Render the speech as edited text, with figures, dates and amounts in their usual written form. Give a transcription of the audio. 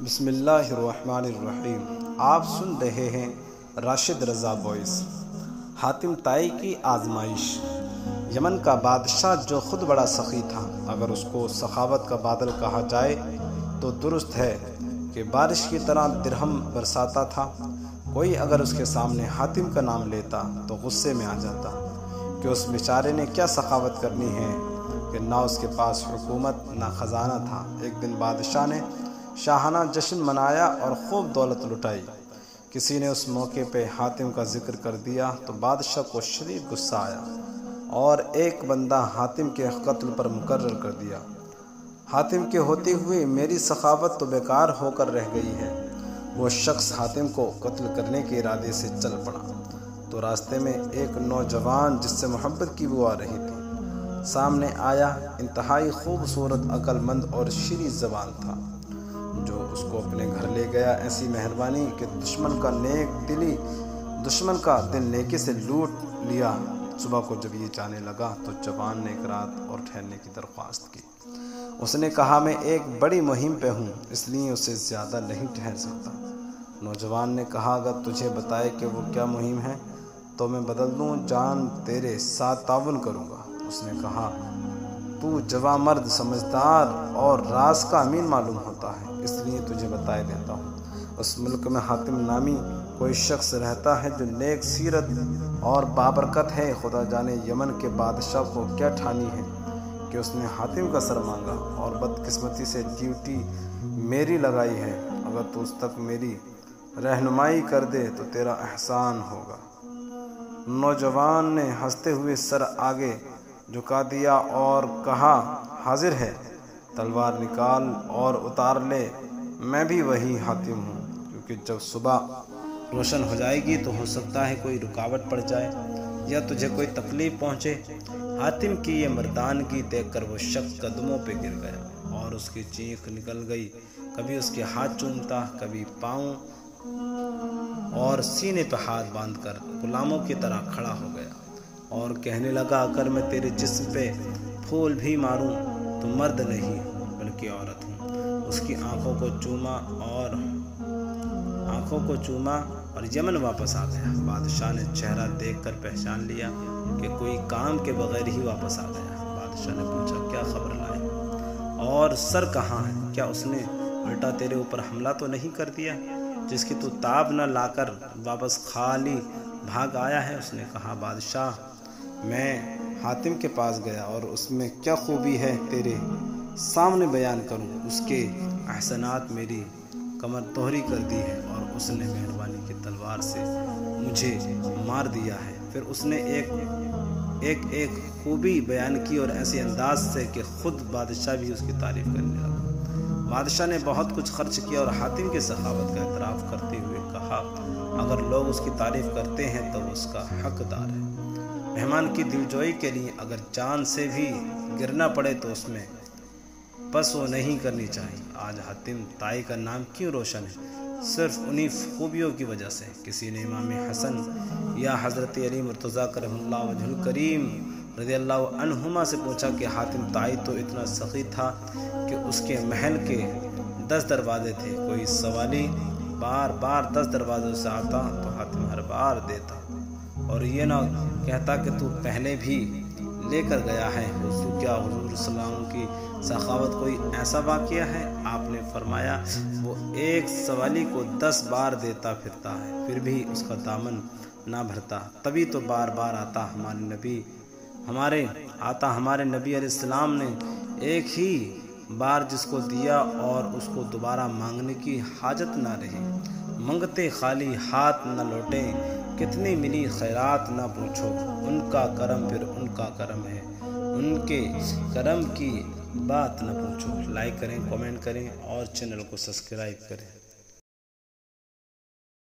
بسم اللہ الرحمن الرحیم۔ آپ سن رہے ہیں راشد رضا وائس۔ حاتم طائی کی آزمائش۔ یمن کا بادشاہ جو خود بڑا سخی تھا، اگر اس کو سخاوت کا بادل کہا جائے تو درست ہے کہ بارش کی طرح درہم برساتا تھا۔ کوئی اگر اس کے سامنے حاتم کا نام لیتا تو غصے میں آ جاتا کہ اس بیچارے نے کیا سخاوت کرنی ہے کہ نہ اس کے پاس حکومت نہ خزانہ تھا۔ ایک دن بادشاہ نے شاہانہ جشن منایا اور خوب دولت لٹائی۔ کسی نے اس موقع پہ حاتم کا ذکر کر دیا تو بادشاہ کو شدید غصہ آیا اور ایک بندہ حاتم کے قتل پر مقرر کر دیا۔ حاتم کے ہوتے ہوئے میری سخاوت تو بیکار ہو کر رہ گئی ہے۔ وہ شخص حاتم کو قتل کرنے کے ارادے سے چل پڑا تو راستے میں ایک نوجوان جس سے محبت کی بو آ رہی تھی سامنے آیا۔ انتہائی خوبصورت، عقل مند اور شیریں زبان تھا جو اس کو اپنے گھر لے گیا۔ ایسی مہربانی کہ دشمن کا دل نیکی سے لوٹ لیا۔ صبح کو جب یہ جانے لگا تو جوان نے ایک رات اور ٹھہرنے کی درخواست کی۔ اس نے کہا میں ایک بڑی مہم پہ ہوں، اس لیے اسے زیادہ نہیں ٹھہر سکتا۔ نوجوان نے کہا اگر تجھے بتائے کہ وہ کیا مہم ہے تو میں بدل دوں جان تیرے ساتھ تعاون کروں گا۔ اس نے کہا تو جوان مرد، سمجھدار اور راز کا امین معلوم ہوتا ہے، اس لیے تجھے بتائے دیتا ہوں۔ اس ملک میں حاتم نامی کوئی شخص رہتا ہے جو نیک سیرت اور بابرکت ہے۔ خدا جانے یمن کے بادشاہ کو کیا ٹھانی ہے کہ اس نے حاتم کا سر مانگا اور بدقسمتی سے ڈیوٹی میری لگائی ہے۔ اگر تو اس تک میری رہنمائی کر دے تو تیرا احسان ہوگا۔ نوجوان نے ہنستے ہوئے سر آگے جھکا دیا اور کہا حاضر ہے، تلوار نکال اور اتار لے۔ میں بھی وہی حاتم ہوں، کیونکہ جب صبح روشن ہو جائے گی تو ہو سکتا ہے کوئی رکاوٹ پڑ جائے یا تجھے کوئی تکلیف پہنچے۔ حاتم کی یہ مردانگی دیکھ کر وہ شخص قدموں پہ گر گیا اور اس کی چیخ نکل گئی۔ کبھی اس کے ہاتھ چومتا، کبھی پاؤں، اور سینے پہ ہاتھ باندھ کر غلاموں کی طرح کھڑا ہو گیا اور کہنے لگا اگر میں تیرے جسم پہ پھول بھی ماروں تو مرد نہیں بلکہ عورت ہوں۔ اس کی آنکھوں کو چوما اور یمن واپس آ گیا۔ بادشاہ نے چہرہ دیکھ کر پہچان لیا کہ کوئی کام کے بغیر ہی واپس آ گیا۔ بادشاہ نے پوچھا کیا خبر لائے اور سر کہاں ہے؟ کیا اس نے الٹا تیرے اوپر حملہ تو نہیں کر دیا جس کی تو تاب نہ لا کر واپس خالی بھاگ آیا ہے؟ اس نے کہا بادشاہ میں حاتم کے پاس گیا اور اس میں کیا خوبی ہے تیرے سامنے بیان کروں۔ اس کے احسانات میری کمر توہری کر دی ہے اور اس نے مہربانی کی تلوار سے مجھے مار دیا ہے۔ پھر اس نے ایک خوبی بیان کی اور ایسے انداز سے کہ خود بادشاہ بھی اس کی تعریف کرنے لگا۔ بادشاہ نے بہت کچھ خرچ کیا اور حاتم کی سخاوت کا اعتراف کرتے ہوئے کہا اگر لوگ اس کی تعریف کرتے ہیں تو وہ اس کا حقدار ہے۔ مہمان کی دلجوئی کے لیے اگر جان سے بھی گرنا پڑے تو اس میں بس وہ نہیں کرنی چاہیے۔ آج حاتم طائی کا نام کیوں روشن ہے؟ صرف انہی خوبیوں کی وجہ سے۔ کسی نے امام حسن یا حضرت علی مرتضیٰ کرم اللہ وجہ الکریم رضی اللہ عنہما سے پوچھا کہ حاتم طائی تو اتنا سخی تھا کہ اس کے محل کے 10 دروازے تھے، کوئی سوالی بار بار 10 دروازوں سے آتا تو حاتم ہر بار دیتا اور یہ نہ کہتا کہ تو پہلے بھی لے کر گیا ہے۔ کیا حضور صلی اللہ علیہ وسلم کی سخاوت کوئی ایسا واقعہ ہے؟ آپ نے فرمایا وہ ایک سوالی کو 10 بار دیتا پھرتا ہے پھر بھی اس کا دامن نہ بھرتا، تبھی تو بار بار آتا ہمارے نبی علیہ السلام نے ایک ہی بار جس کو دیا اور اس کو دوبارہ مانگنے کی حاجت نہ رہی۔ منگتے خالی ہاتھ نہ لوٹیں، کتنی ملی خیرات نہ پوچھو، ان کا کرم پھر ان کا کرم ہے، ان کے کرم کی بات نہ پوچھو۔ لائک کریں، کمنٹ کریں اور چینل کو سبسکرائب کریں۔